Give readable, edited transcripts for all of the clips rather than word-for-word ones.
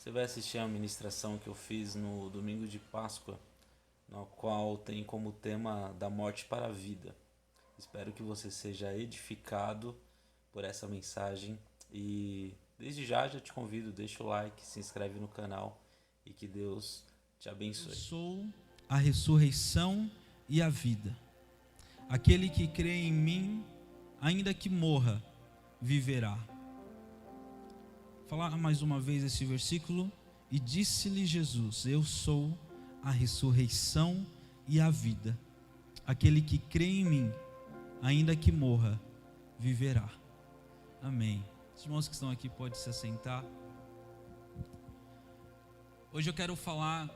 Você vai assistir a ministração que eu fiz no domingo de Páscoa, na qual tem como tema da morte para a vida. Espero que você seja edificado por essa mensagem e desde já te convido, deixa o like, se inscreve no canal e que Deus te Eu abençoe. sou a ressurreição e a vida. Aquele que crê em mim, ainda que morra, viverá. Vou falar mais uma vez esse versículo. E disse-lhe Jesus: eu sou a ressurreição e a vida. Aquele que crê em mim, ainda que morra, viverá. Amém. Os irmãos que estão aqui podem se assentar. Hoje eu quero falar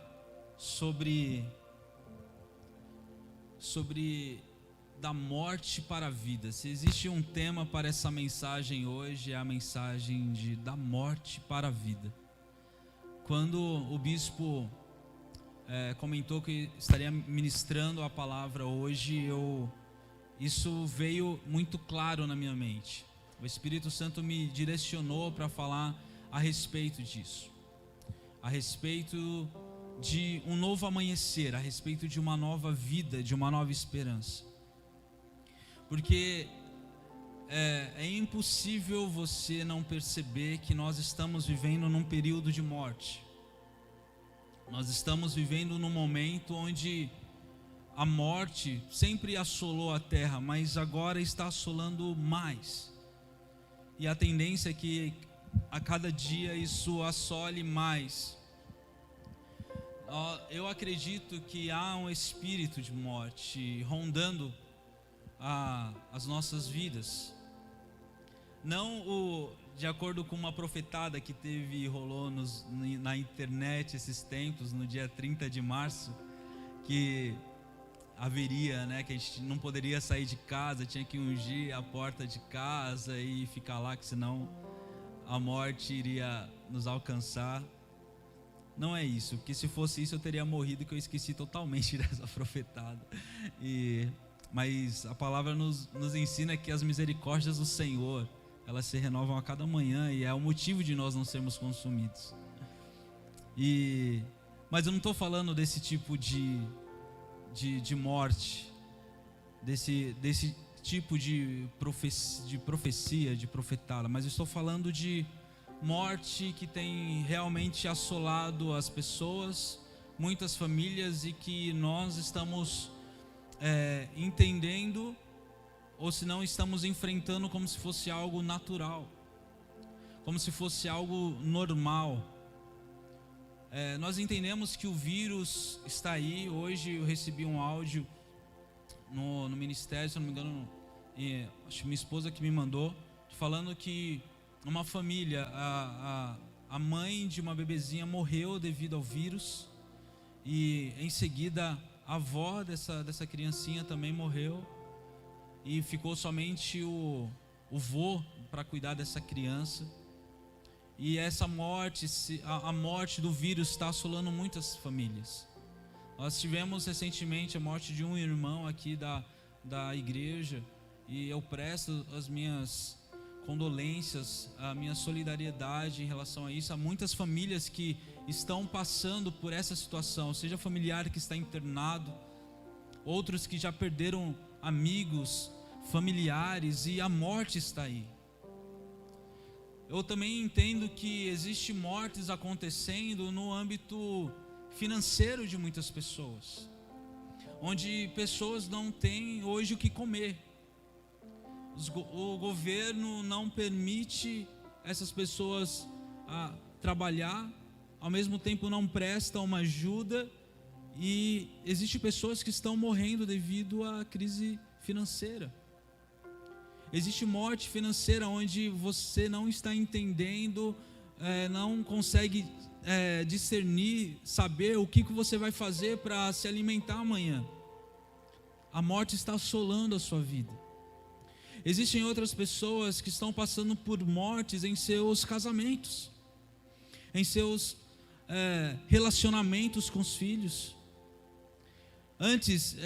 sobre da morte para a vida. Se existe um tema para essa mensagem hoje, é a mensagem da morte para a vida. Quando o bispo comentou que estaria ministrando a palavra hoje, isso veio muito claro na minha mente. O Espírito Santo me direcionou para falar a respeito disso, a respeito de um novo amanhecer, a respeito de uma nova vida, de uma nova esperança. Porque é impossível você não perceber que nós estamos vivendo num período de morte. Nós estamos vivendo num momento onde a morte sempre assolou a terra, mas agora está assolando mais. E a tendência é que a cada dia isso assole mais. Eu acredito que há um espírito de morte rondando as nossas vidas. Não de acordo com uma profetada que rolou na internet esses tempos, no dia 30 de março, que haveria, que a gente não poderia sair de casa, tinha que ungir a porta de casa e ficar lá, que senão a morte iria nos alcançar. Não é isso, porque se fosse isso eu teria morrido, que eu esqueci totalmente dessa profetada. Mas a palavra nos ensina que as misericórdias do Senhor, elas se renovam a cada manhã, e é o motivo de nós não sermos consumidos. Mas eu não estou falando desse tipo de morte, desse tipo de profecia, de profetada, mas eu estou falando de morte que tem realmente assolado as pessoas, muitas famílias, e que nós estamos entendendo, ou se não estamos enfrentando como se fosse algo natural, como se fosse algo normal. Nós entendemos que o vírus está aí. Hoje eu recebi um áudio no ministério, se não me engano, acho que minha esposa que me mandou, falando que uma família, a mãe de uma bebezinha morreu devido ao vírus, e em seguida a avó dessa criancinha também morreu, e ficou somente o vô para cuidar dessa criança. E essa morte, a morte do vírus está assolando muitas famílias. Nós tivemos recentemente a morte de um irmão aqui da igreja, e eu presto as minhas condolências, a minha solidariedade em relação a isso. Há muitas famílias que estão passando por essa situação, seja familiar que está internado, outros que já perderam amigos, familiares, e a morte está aí. Eu também entendo que existe mortes acontecendo no âmbito financeiro de muitas pessoas, onde pessoas não têm hoje o que comer. O governo não permite essas pessoas trabalhar, ao mesmo tempo não presta uma ajuda, e existem pessoas que estão morrendo devido à crise financeira. Existe morte financeira onde você não está entendendo, não consegue discernir, saber o que você vai fazer para se alimentar amanhã. A morte está assolando a sua vida. Existem outras pessoas que estão passando por mortes em seus casamentos, em seus relacionamentos com os filhos. Antes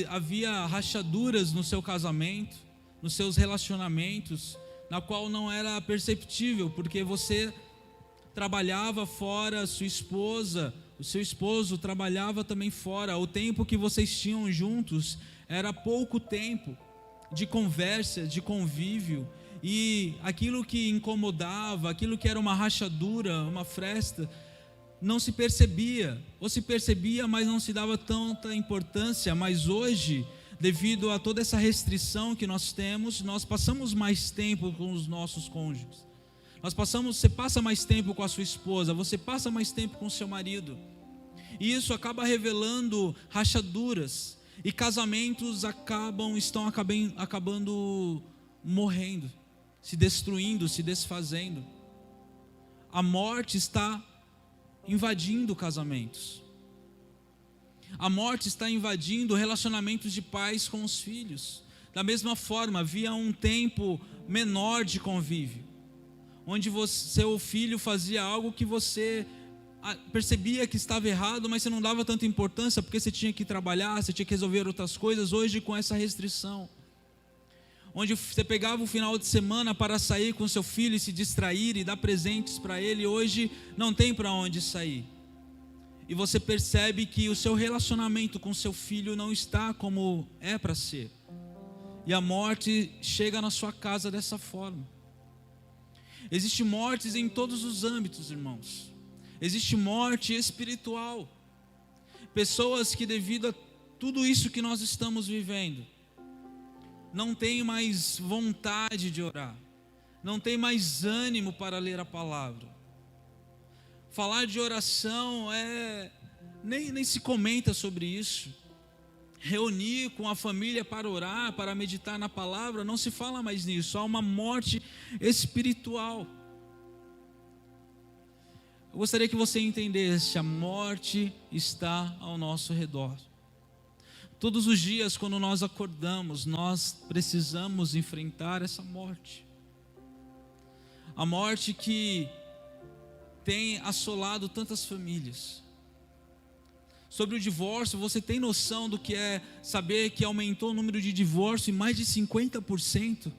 havia rachaduras no seu casamento, nos seus relacionamentos, na qual não era perceptível, porque você trabalhava fora, sua esposa, o seu esposo trabalhava também fora. O tempo que vocês tinham juntos era pouco tempo de conversa, de convívio, e aquilo que incomodava, aquilo que era uma rachadura, uma fresta, não se percebia, ou se percebia, mas não se dava tanta importância. Mas hoje, devido a toda essa restrição que nós temos, nós passamos mais tempo com os nossos cônjuges. Você passa mais tempo com a sua esposa, você passa mais tempo com o seu marido. E isso acaba revelando rachaduras, e casamentos estão acabando morrendo, se destruindo, se desfazendo. A morte está invadindo casamentos. A morte está invadindo relacionamentos de pais com os filhos. Da mesma forma, havia um tempo menor de convívio, onde seu filho fazia algo que você percebia que estava errado, mas você não dava tanta importância, porque você tinha que trabalhar, você tinha que resolver outras coisas. Hoje, com essa restrição, onde você pegava o final de semana para sair com seu filho e se distrair e dar presentes para ele, hoje não tem para onde sair. E você percebe que o seu relacionamento com seu filho não está como é para ser. E a morte chega na sua casa dessa forma. Existem mortes em todos os âmbitos, irmãos. Existe morte espiritual. Pessoas que, devido a tudo isso que nós estamos vivendo, não têm mais vontade de orar, não têm mais ânimo para ler a palavra. Falar de oração nem se comenta sobre isso. Reunir com a família para orar, para meditar na palavra, não se fala mais nisso. Há uma morte espiritual. Eu gostaria que você entendesse: a morte está ao nosso redor. Todos os dias, quando nós acordamos, nós precisamos enfrentar essa morte. A morte que tem assolado tantas famílias. Sobre o divórcio, você tem noção do que é saber que aumentou o número de divórcios em mais de 50%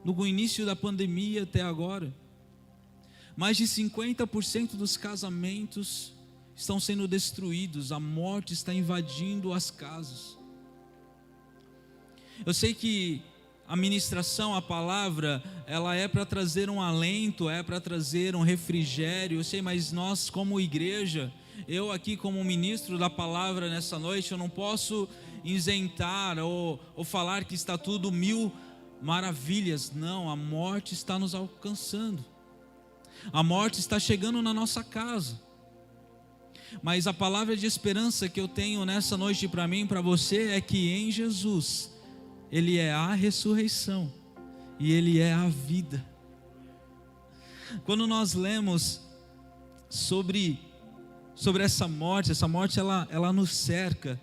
no início da pandemia até agora? Mais de 50% dos casamentos estão sendo destruídos, a morte está invadindo as casas. Eu sei que a ministração, a palavra, ela é para trazer um alento, é para trazer um refrigério, eu sei, mas nós como igreja, eu aqui como ministro da palavra nessa noite, eu não posso isentar ou falar que está tudo mil maravilhas. Não, a morte está nos alcançando. A morte está chegando na nossa casa. Mas a palavra de esperança que eu tenho nessa noite para mim e para você é que em Jesus, Ele é a ressurreição e Ele é a vida. Quando nós lemos sobre essa morte ela nos cerca,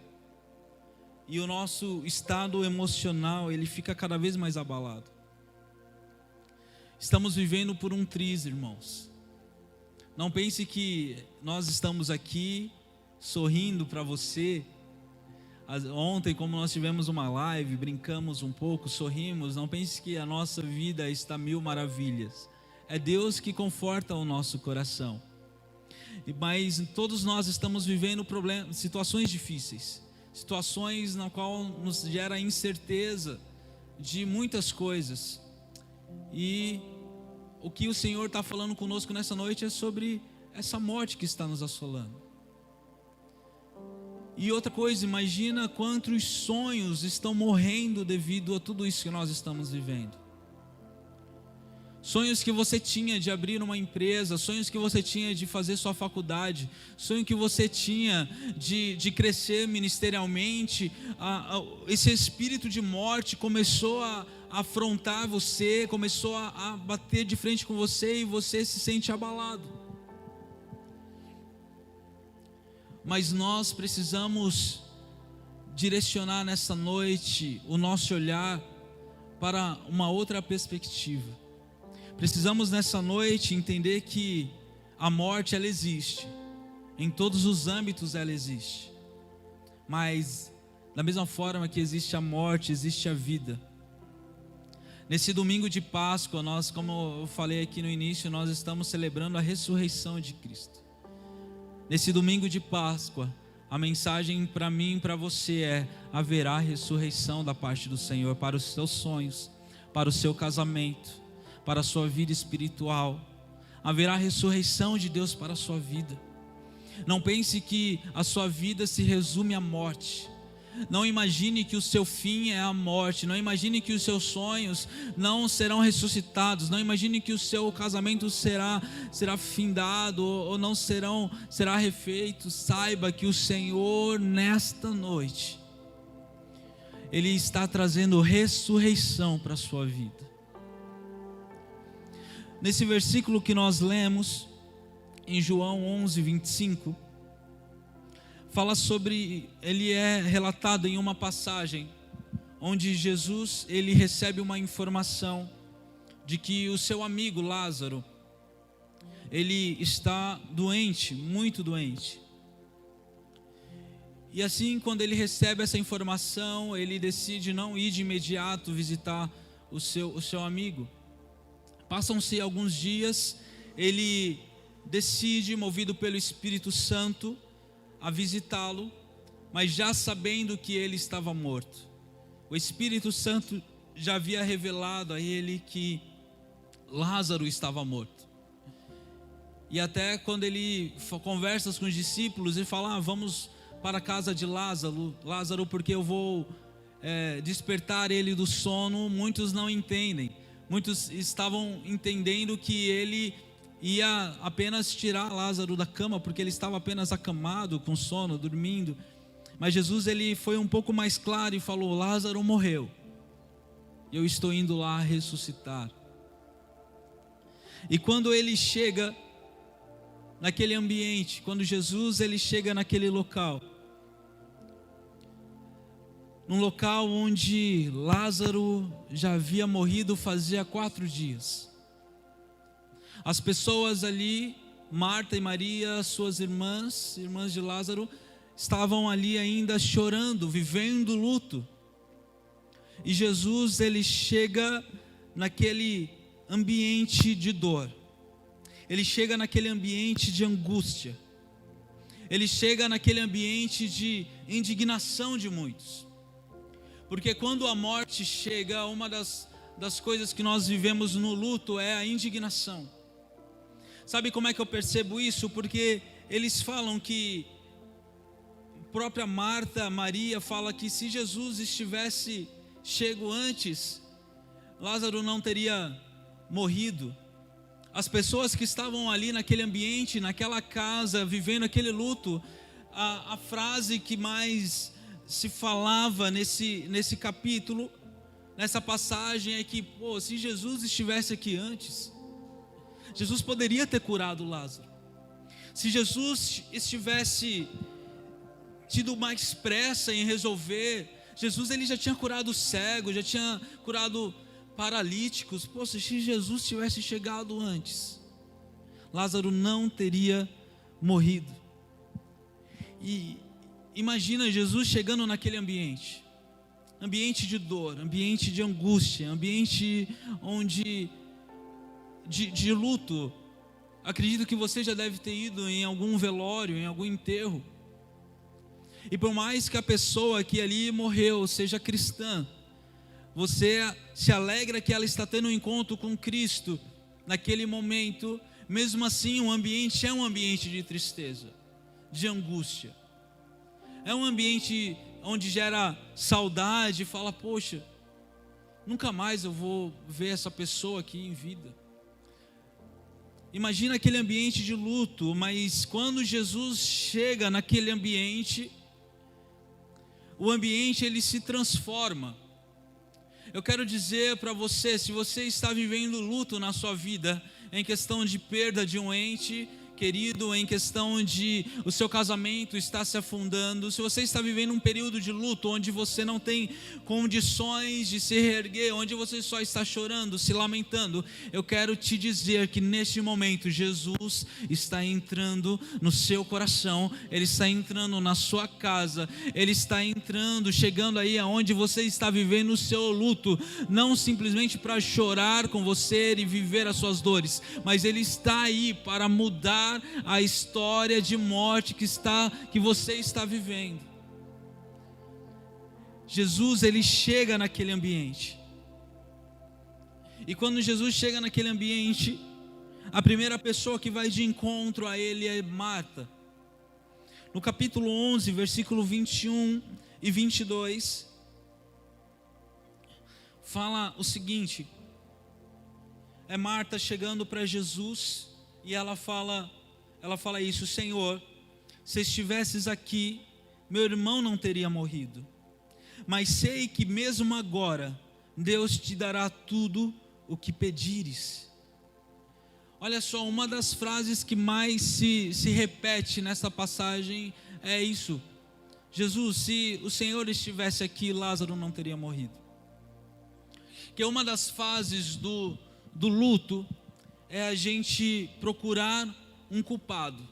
e o nosso estado emocional ele fica cada vez mais abalado. Estamos vivendo por um triz, irmãos. Não pense que nós estamos aqui sorrindo para você. Ontem, como nós tivemos uma live, brincamos um pouco, sorrimos. Não pense que a nossa vida está mil maravilhas. É Deus que conforta o nosso coração. Mas todos nós estamos vivendo situações difíceis, situações na qual nos gera incerteza de muitas coisas. E o que o Senhor está falando conosco nessa noite é sobre essa morte que está nos assolando. E outra coisa, imagina quantos sonhos estão morrendo devido a tudo isso que nós estamos vivendo. Sonhos que você tinha de abrir uma empresa, sonhos que você tinha de fazer sua faculdade, sonho que você tinha de crescer ministerialmente. Esse espírito de morte começou a afrontar você, começou a bater de frente com você e você se sente abalado. Mas nós precisamos direcionar nessa noite o nosso olhar para uma outra perspectiva. Precisamos nessa noite entender que a morte ela existe, em todos os âmbitos ela existe, mas da mesma forma que existe a morte, existe a vida. Nesse domingo de Páscoa, nós, como eu falei aqui no início, nós estamos celebrando a ressurreição de Cristo. Nesse domingo de Páscoa, a mensagem para mim e para você é: haverá ressurreição da parte do Senhor para os seus sonhos, para o seu casamento, para a sua vida espiritual. Haverá ressurreição de Deus para a sua vida. Não pense que a sua vida se resume à morte. Não imagine que o seu fim é a morte. Não imagine que os seus sonhos não serão ressuscitados. Não imagine que o seu casamento será findado ou não será refeito. Saiba que o Senhor, nesta noite, Ele está trazendo ressurreição para a sua vida. Nesse versículo que nós lemos, em João 11, 25, fala sobre, ele é relatado em uma passagem onde Jesus, ele recebe uma informação de que o seu amigo Lázaro, ele está doente, muito doente. E assim, quando ele recebe essa informação, ele decide não ir de imediato visitar o seu amigo. Passam-se alguns dias, ele decide, movido pelo Espírito Santo, a visitá-lo, mas já sabendo que ele estava morto. O Espírito Santo já havia revelado a ele que Lázaro estava morto. E até quando ele conversa com os discípulos, ele fala: vamos para a casa de Lázaro, porque eu vou despertar ele do sono. Muitos não entendem. Muitos estavam entendendo que ele ia apenas tirar Lázaro da cama, porque ele estava apenas acamado, com sono, dormindo. Mas Jesus, ele foi um pouco mais claro e falou: Lázaro morreu, eu estou indo lá ressuscitar. E quando ele chega naquele ambiente, quando Jesus, ele chega naquele local, num local onde Lázaro já havia morrido fazia 4 dias. As pessoas ali, Marta e Maria, suas irmãs de Lázaro, estavam ali ainda chorando, vivendo luto. E Jesus, ele chega naquele ambiente de dor. Ele chega naquele ambiente de angústia. Ele chega naquele ambiente de indignação de muitos. Porque quando a morte chega, uma das coisas que nós vivemos no luto é a indignação. Sabe como é que eu percebo isso? Porque eles falam que, própria Marta, Maria fala que se Jesus estivesse chego antes, Lázaro não teria morrido. As pessoas que estavam ali naquele ambiente, naquela casa, vivendo aquele luto, a frase que mais se falava nesse capítulo, nessa passagem, é que, se Jesus estivesse aqui antes, Jesus poderia ter curado Lázaro. Se Jesus estivesse tido mais pressa em resolver, Jesus, ele já tinha curado cegos, já tinha curado paralíticos. Se Jesus tivesse chegado antes, Lázaro não teria morrido. E imagina Jesus chegando naquele ambiente de dor, ambiente de angústia, ambiente onde de luto. Acredito que você já deve ter ido em algum velório, em algum enterro. E por mais que a pessoa que ali morreu seja cristã, você se alegra que ela está tendo um encontro com Cristo naquele momento. Mesmo assim, o ambiente é um ambiente de tristeza, de angústia. É um ambiente onde gera saudade. Fala: poxa, nunca mais eu vou ver essa pessoa aqui em vida. Imagina aquele ambiente de luto. Mas quando Jesus chega naquele ambiente, o ambiente ele se transforma. Eu quero dizer para você, se você está vivendo luto na sua vida, em questão de perda de um ente querido, em questão de o seu casamento está se afundando, se você está vivendo um período de luto, onde você não tem condições de se reerguer, onde você só está chorando, se lamentando, eu quero te dizer que neste momento Jesus está entrando no seu coração, Ele está entrando na sua casa, Ele está entrando, chegando aí aonde você está vivendo o seu luto, não simplesmente para chorar com você e viver as suas dores, mas Ele está aí para mudar a história de morte que você está vivendo. Jesus, Ele chega naquele ambiente, e quando Jesus chega naquele ambiente, a primeira pessoa que vai de encontro a Ele é Marta. No capítulo 11, versículo 21 e 22, fala o seguinte: é Marta chegando para Jesus, e ela fala isso: Senhor, se estivesses aqui, meu irmão não teria morrido, mas sei que mesmo agora, Deus te dará tudo o que pedires. Olha só, uma das frases que mais se repete nessa passagem é isso: Jesus, se o Senhor estivesse aqui, Lázaro não teria morrido. Que uma das fases do luto é a gente procurar um culpado.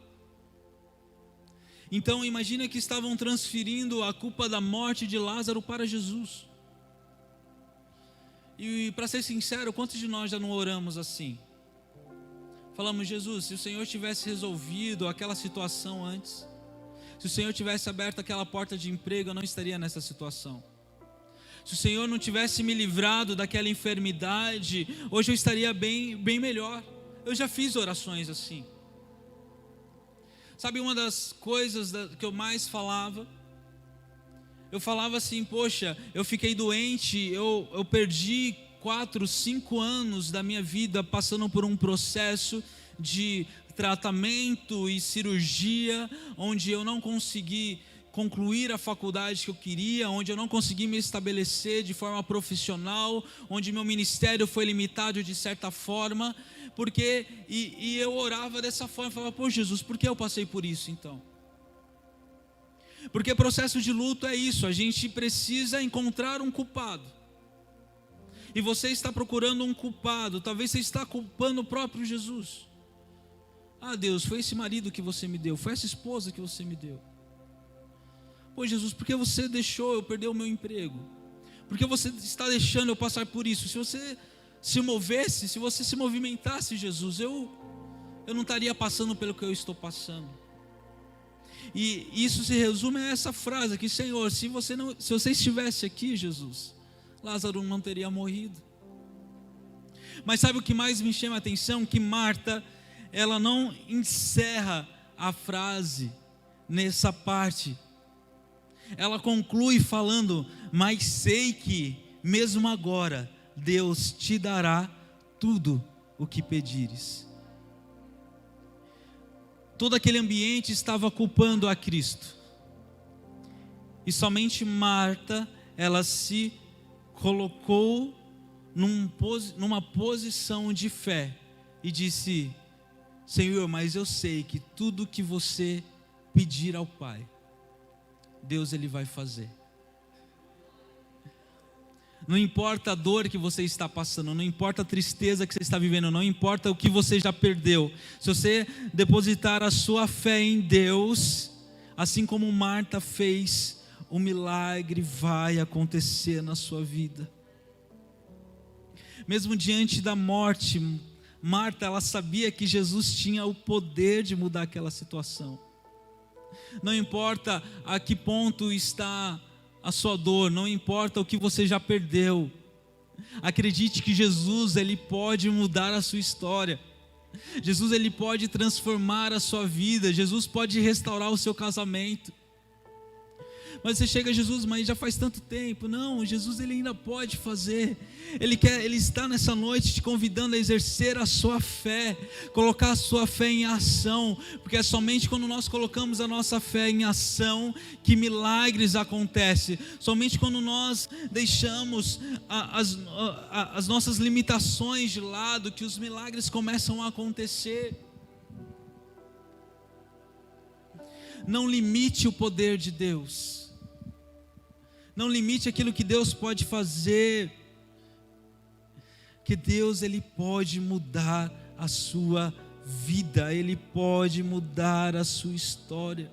Então imagina que estavam transferindo a culpa da morte de Lázaro para Jesus. E para ser sincero, quantos de nós já não oramos assim? Falamos: Jesus, se o Senhor tivesse resolvido aquela situação antes, se o Senhor tivesse aberto aquela porta de emprego, eu não estaria nessa situação. Se o Senhor não tivesse me livrado daquela enfermidade, hoje eu estaria bem melhor. Eu já fiz orações assim. Sabe, uma das coisas que eu mais falava, eu falava assim: poxa, eu fiquei doente, eu perdi 4, 5 anos da minha vida passando por um processo de tratamento e cirurgia, onde eu não consegui concluir a faculdade que eu queria, onde eu não consegui me estabelecer de forma profissional, onde meu ministério foi limitado de certa forma, porque e eu orava dessa forma, falava: pô, Jesus, por que eu passei por isso então? Porque processo de luto é isso, a gente precisa encontrar um culpado. E você está procurando um culpado, talvez você está culpando o próprio Jesus. Ah, Deus, foi esse marido que você me deu, foi essa esposa que você me deu. Pô, Jesus, por que você deixou eu perder o meu emprego? Por que você está deixando eu passar por isso? Se você se movesse, se você se movimentasse, Jesus, eu não estaria passando pelo que eu estou passando. E isso se resume a essa frase aqui: Senhor, se você estivesse aqui, Jesus, Lázaro não teria morrido. Mas sabe o que mais me chama a atenção? Que Marta, ela não encerra a frase nessa parte. Ela conclui falando: mas sei que mesmo agora Deus te dará tudo o que pedires. Todo aquele ambiente estava culpando a Cristo, e somente Marta, ela se colocou numa posição de fé e disse: Senhor, mas eu sei que tudo que você pedir ao Pai, Deus Ele vai fazer. Não importa a dor que você está passando, não importa a tristeza que você está vivendo, não importa o que você já perdeu, se você depositar a sua fé em Deus, assim como Marta fez, o milagre vai acontecer na sua vida. Mesmo diante da morte, Marta, ela sabia que Jesus tinha o poder de mudar aquela situação. Não importa a que ponto está a sua dor, não importa o que você já perdeu, acredite que Jesus, Ele pode mudar a sua história. Jesus, Ele pode transformar a sua vida. Jesus pode restaurar o seu casamento. Mas você chega: Jesus, mas já faz tanto tempo. Não, Jesus, Ele ainda pode fazer. Ele está nessa noite te convidando a exercer a sua fé, colocar a sua fé em ação, porque é somente quando nós colocamos a nossa fé em ação que milagres acontecem. Somente quando nós deixamos as nossas limitações de lado que os milagres começam a acontecer. Não limite o poder de Deus. Não limite aquilo que Deus pode fazer. Que Deus, Ele pode mudar a sua vida. Ele pode mudar a sua história.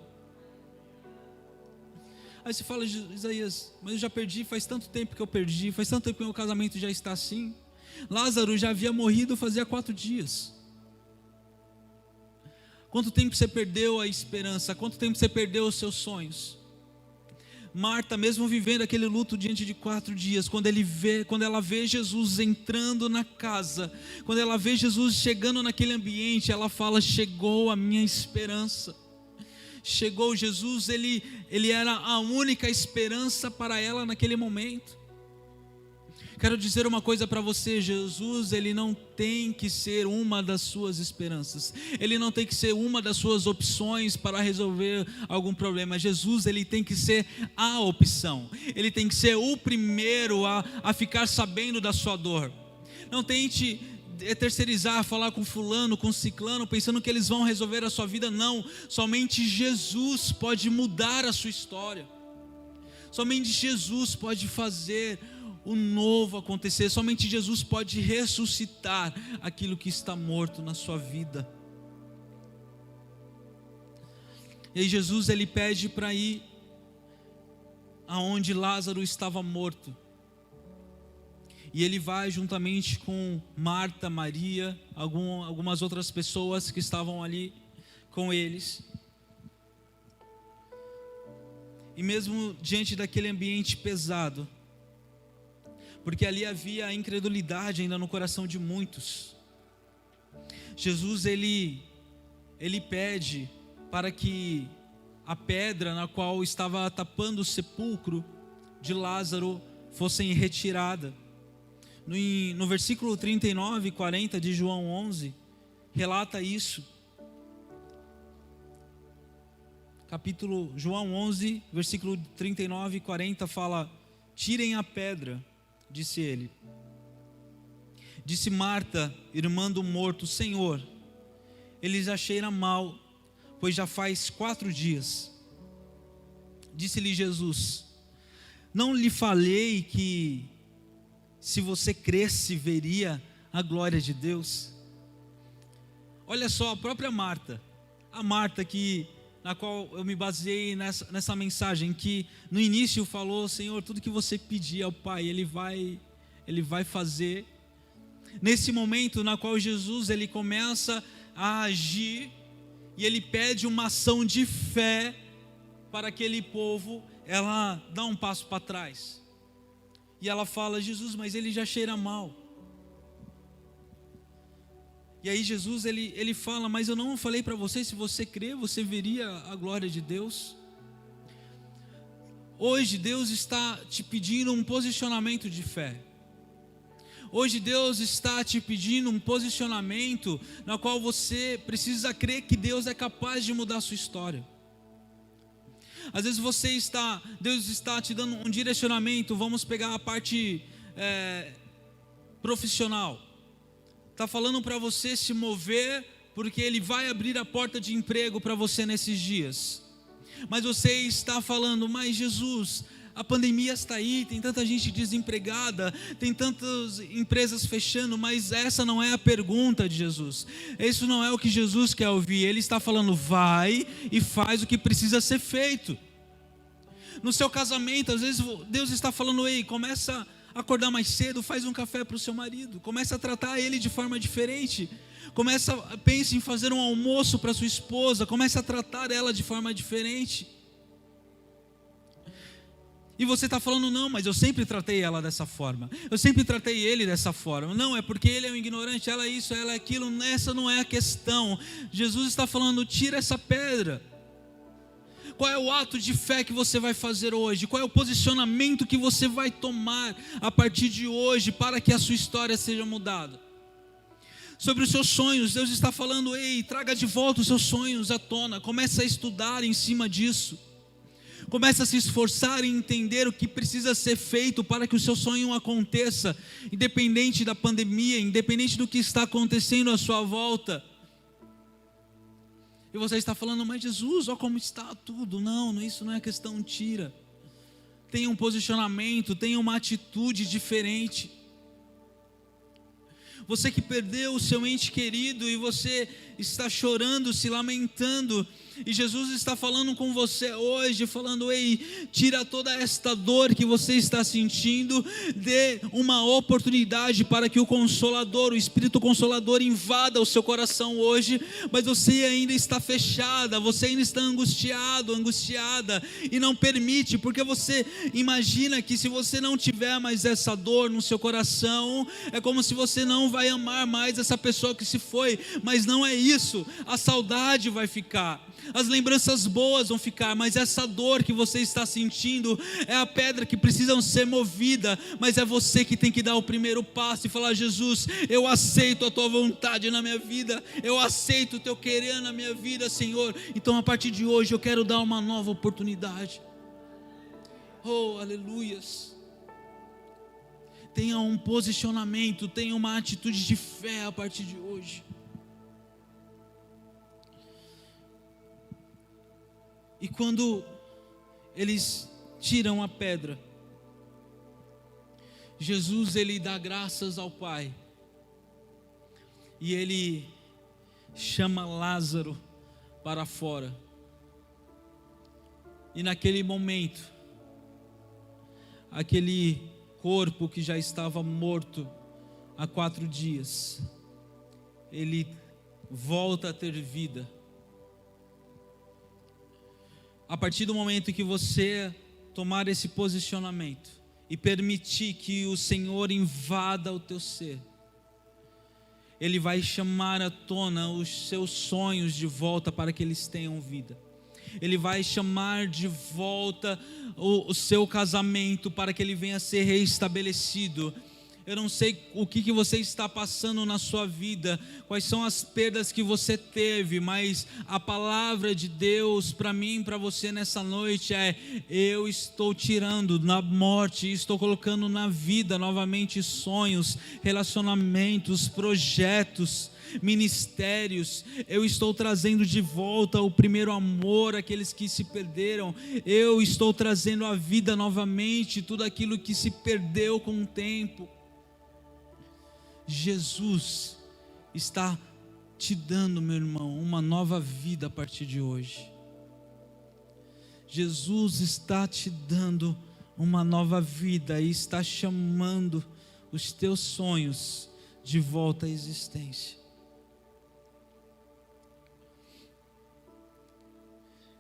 Aí você fala, Isaías, mas eu já perdi, faz tanto tempo que eu perdi, faz tanto tempo que meu casamento já está assim. Lázaro já havia morrido fazia 4 dias. Quanto tempo você perdeu a esperança? Quanto tempo você perdeu os seus sonhos? Marta, mesmo vivendo aquele luto diante de 4 dias, quando ela vê Jesus entrando na casa, quando ela vê Jesus chegando naquele ambiente, ela fala, chegou a minha esperança. Chegou Jesus, ele era a única esperança para ela naquele momento. Quero dizer uma coisa para você, Jesus, Ele não tem que ser uma das suas esperanças, Ele não tem que ser uma das suas opções para resolver algum problema. Jesus, Ele tem que ser a opção, Ele tem que ser o primeiro a ficar sabendo da sua dor. Não tente terceirizar, falar com fulano, com ciclano, pensando que eles vão resolver a sua vida. Não, somente Jesus pode mudar a sua história. Somente Jesus pode fazer o novo acontecer. Somente Jesus pode ressuscitar aquilo que está morto na sua vida. E aí Jesus, ele pede para ir aonde Lázaro estava morto. E ele vai juntamente com Marta, Maria, algumas outras pessoas que estavam ali com eles. E mesmo diante daquele ambiente pesado, porque ali havia a incredulidade ainda no coração de muitos, Jesus ele pede para que a pedra na qual estava tapando o sepulcro de Lázaro fosse retirada. No versículo 39 e 40 de João 11, relata isso. João 11, versículo 39 e 40 fala: tirem a pedra, disse ele. Disse Marta, irmã do morto: Senhor, ele já cheira mal, pois já faz 4 dias. Disse-lhe Jesus: não lhe falei que se você cresce, veria a glória de Deus? Olha só, a própria Marta, a Marta na qual eu me baseei nessa mensagem, que no início falou: Senhor, tudo que você pedir ao Pai, Ele vai fazer. Nesse momento na qual Jesus ele começa a agir, e ele pede uma ação de fé para aquele povo, ela dá um passo para trás. E ela fala: Jesus, mas ele já cheira mal. E aí Jesus ele fala: mas eu não falei para você, se você crer, você veria a glória de Deus. Hoje Deus está te pedindo um posicionamento de fé. Hoje Deus está te pedindo um posicionamento na qual você precisa crer que Deus é capaz de mudar a sua história. Às vezes Deus está te dando um direcionamento. Vamos pegar a parte profissional. Está falando para você se mover, porque Ele vai abrir a porta de emprego para você nesses dias. Mas você está falando: mas Jesus, a pandemia está aí, tem tanta gente desempregada, tem tantas empresas fechando. Mas essa não é a pergunta de Jesus. Isso não é o que Jesus quer ouvir. Ele está falando: vai e faz o que precisa ser feito. No seu casamento, às vezes Deus está falando: ei, começa a acordar mais cedo, faz um café para o seu marido, começa a tratar ele de forma diferente, pense em fazer um almoço para sua esposa, comece a tratar ela de forma diferente. E você está falando: não, mas eu sempre tratei ela dessa forma, eu sempre tratei ele dessa forma. Não, é porque ele é um ignorante, ela é isso, ela é aquilo. Essa não é a questão. Jesus está falando: tira essa pedra. Qual é o ato de fé que você vai fazer hoje? Qual é o posicionamento que você vai tomar a partir de hoje para que a sua história seja mudada? Sobre os seus sonhos, Deus está falando: ei, traga de volta os seus sonhos à tona. Comece a estudar em cima disso. Comece a se esforçar em entender o que precisa ser feito para que o seu sonho aconteça, independente da pandemia, independente do que está acontecendo à sua volta. E você está falando, mas Jesus, olha como está tudo. Não, isso não é questão, tira. Tenha um posicionamento, tenha uma atitude diferente. Você que perdeu o seu ente querido e você está chorando, se lamentando, e Jesus está falando com você hoje, falando, ei, tira toda esta dor que você está sentindo, dê uma oportunidade para que o Consolador, o Espírito Consolador invada o seu coração hoje, mas você ainda está fechada, você ainda está angustiado, angustiada, e não permite, porque você imagina que se você não tiver mais essa dor no seu coração, é como se você não vai amar mais essa pessoa que se foi, mas não é isso, a saudade vai ficar, as lembranças boas vão ficar, mas essa dor que você está sentindo é a pedra que precisa ser movida, mas é você que tem que dar o primeiro passo e falar, Jesus, eu aceito a tua vontade na minha vida, eu aceito o teu querer na minha vida, Senhor, então a partir de hoje eu quero dar uma nova oportunidade. Oh, aleluias. Tenha um posicionamento, tenha uma atitude de fé a partir de hoje. E quando eles tiram a pedra, Jesus, ele dá graças ao Pai, e ele chama Lázaro para fora, e naquele momento, aquele corpo que já estava morto há 4 dias, ele volta a ter vida. A partir do momento que você tomar esse posicionamento e permitir que o Senhor invada o teu ser, Ele vai chamar à tona os seus sonhos de volta para que eles tenham vida. Ele vai chamar de volta o seu casamento para que ele venha a ser reestabelecido. Eu não sei o que você está passando na sua vida, quais são as perdas que você teve, mas a palavra de Deus para mim e para você nessa noite é: eu estou tirando na morte, estou colocando na vida novamente sonhos, relacionamentos, projetos, ministérios. Eu estou trazendo de volta o primeiro amor àqueles que se perderam. Eu estou trazendo à vida novamente tudo aquilo que se perdeu com o tempo. Jesus está te dando, meu irmão, uma nova vida a partir de hoje. Jesus está te dando uma nova vida e está chamando os teus sonhos de volta à existência.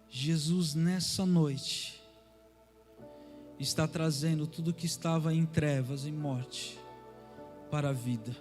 Jesus, nessa noite, está trazendo tudo que estava em trevas e morte para a vida.